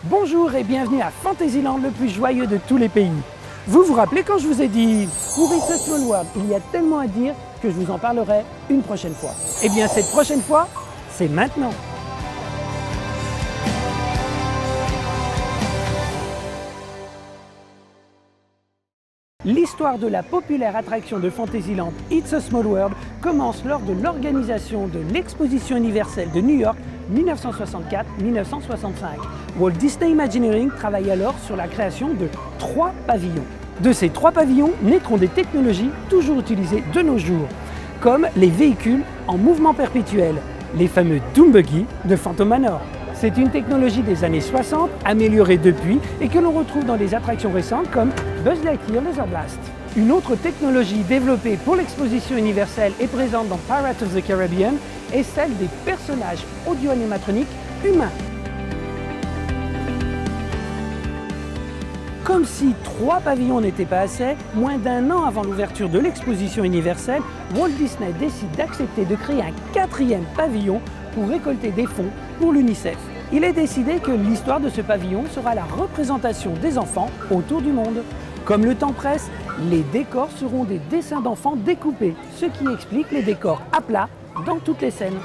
Bonjour et bienvenue à Fantasyland, le plus joyeux de tous les pays. Vous vous rappelez quand je vous ai dit « Pour It's a Small World, il y a tellement à dire que je vous en parlerai une prochaine fois ». Eh bien cette prochaine fois, c'est maintenant. L'histoire de la populaire attraction de Fantasyland It's a Small World commence lors de l'organisation de l'Exposition universelle de New York 1964-1965. Walt Disney Imagineering travaille alors sur la création de 3 pavillons. De ces 3 pavillons naîtront des technologies toujours utilisées de nos jours, comme les véhicules en mouvement perpétuel, les fameux Doom Buggy de Phantom Manor. C'est une technologie des années 60, améliorée depuis et que l'on retrouve dans des attractions récentes comme Buzz Lightyear Laser Blast. Une autre technologie développée pour l'exposition universelle et présente dans Pirates of the Caribbean est celle des personnages audio-animatroniques humains. Comme si 3 pavillons n'étaient pas assez, moins d'1 an avant l'ouverture de l'exposition universelle, Walt Disney décide d'accepter de créer un 4e pavillon pour récolter des fonds pour l'UNICEF. Il est décidé que l'histoire de ce pavillon sera la représentation des enfants autour du monde. Comme le temps presse, les décors seront des dessins d'enfants découpés, ce qui explique les décors à plat dans toutes les scènes.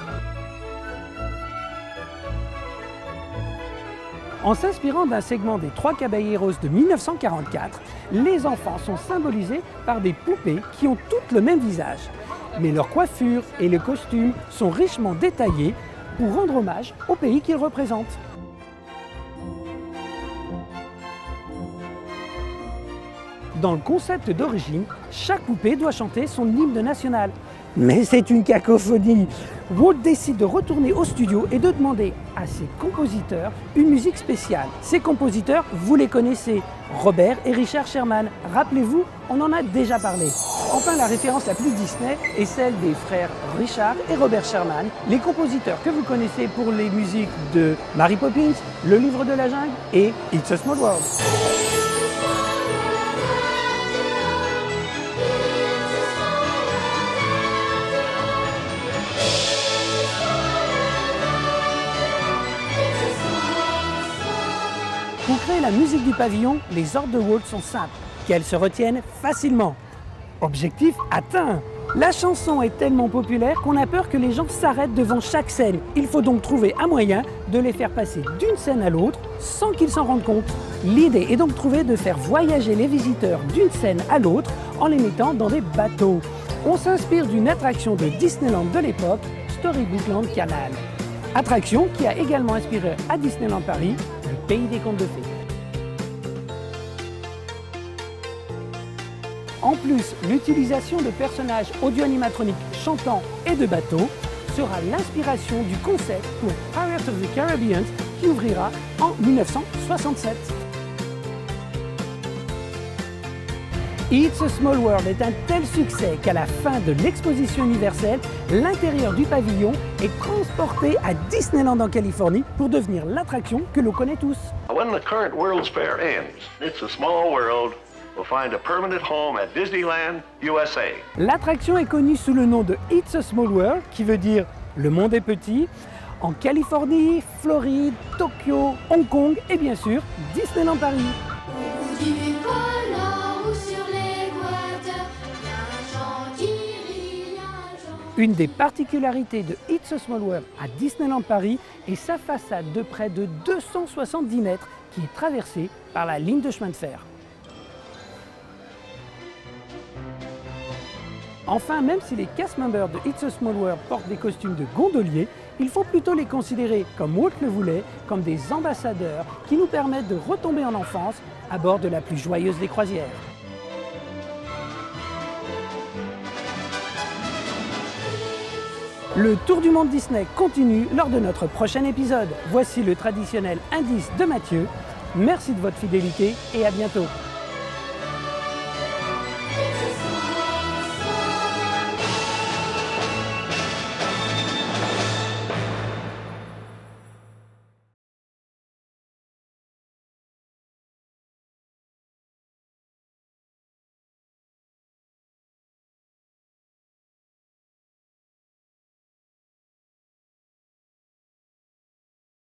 En s'inspirant d'un segment des 3 Caballeros de 1944, les enfants sont symbolisés par des poupées qui ont toutes le même visage. Mais leurs coiffures et les costumes sont richement détaillés pour rendre hommage au pays qu'ils représentent. Dans le concept d'origine, chaque poupée doit chanter son hymne national. Mais c'est une cacophonie. Walt décide de retourner au studio et de demander à ses compositeurs une musique spéciale. Ces compositeurs, vous les connaissez, Robert et Richard Sherman. Rappelez-vous, on en a déjà parlé. Enfin, la référence la plus Disney est celle des frères Richard et Robert Sherman, les compositeurs que vous connaissez pour les musiques de Mary Poppins, Le Livre de la Jungle et It's a Small World. Pour créer la musique du pavillon, les ordres de Walt sont simples, qu'elle se retienne facilement. Objectif atteint! La chanson est tellement populaire qu'on a peur que les gens s'arrêtent devant chaque scène. Il faut donc trouver un moyen de les faire passer d'une scène à l'autre sans qu'ils s'en rendent compte. L'idée est donc trouvée de faire voyager les visiteurs d'une scène à l'autre en les mettant dans des bateaux. On s'inspire d'une attraction de Disneyland de l'époque, Storybookland Canal. Attraction qui a également inspiré à Disneyland Paris, le pays des contes de fées. En plus, l'utilisation de personnages audio-animatroniques chantants et de bateaux sera l'inspiration du concept pour Pirates of the Caribbean qui ouvrira en 1967. It's a Small World est un tel succès qu'à la fin de l'exposition universelle, l'intérieur du pavillon est transporté à Disneyland en Californie pour devenir l'attraction que l'on connaît tous. When the current World's Fair ends, It's a Small World will find a permanent home at Disneyland, USA. L'attraction est connue sous le nom de It's a Small World, qui veut dire « Le monde est petit », en Californie, Floride, Tokyo, Hong Kong et bien sûr Disneyland Paris. Une des particularités de It's a Small World à Disneyland Paris est sa façade de près de 270 mètres qui est traversée par la ligne de chemin de fer. Enfin, même si les cast members de It's a Small World portent des costumes de gondoliers, il faut plutôt les considérer, comme Walt le voulait, comme des ambassadeurs qui nous permettent de retomber en enfance à bord de la plus joyeuse des croisières. Le tour du monde Disney continue lors de notre prochain épisode. Voici le traditionnel indice de Mathieu. Merci de votre fidélité et à bientôt.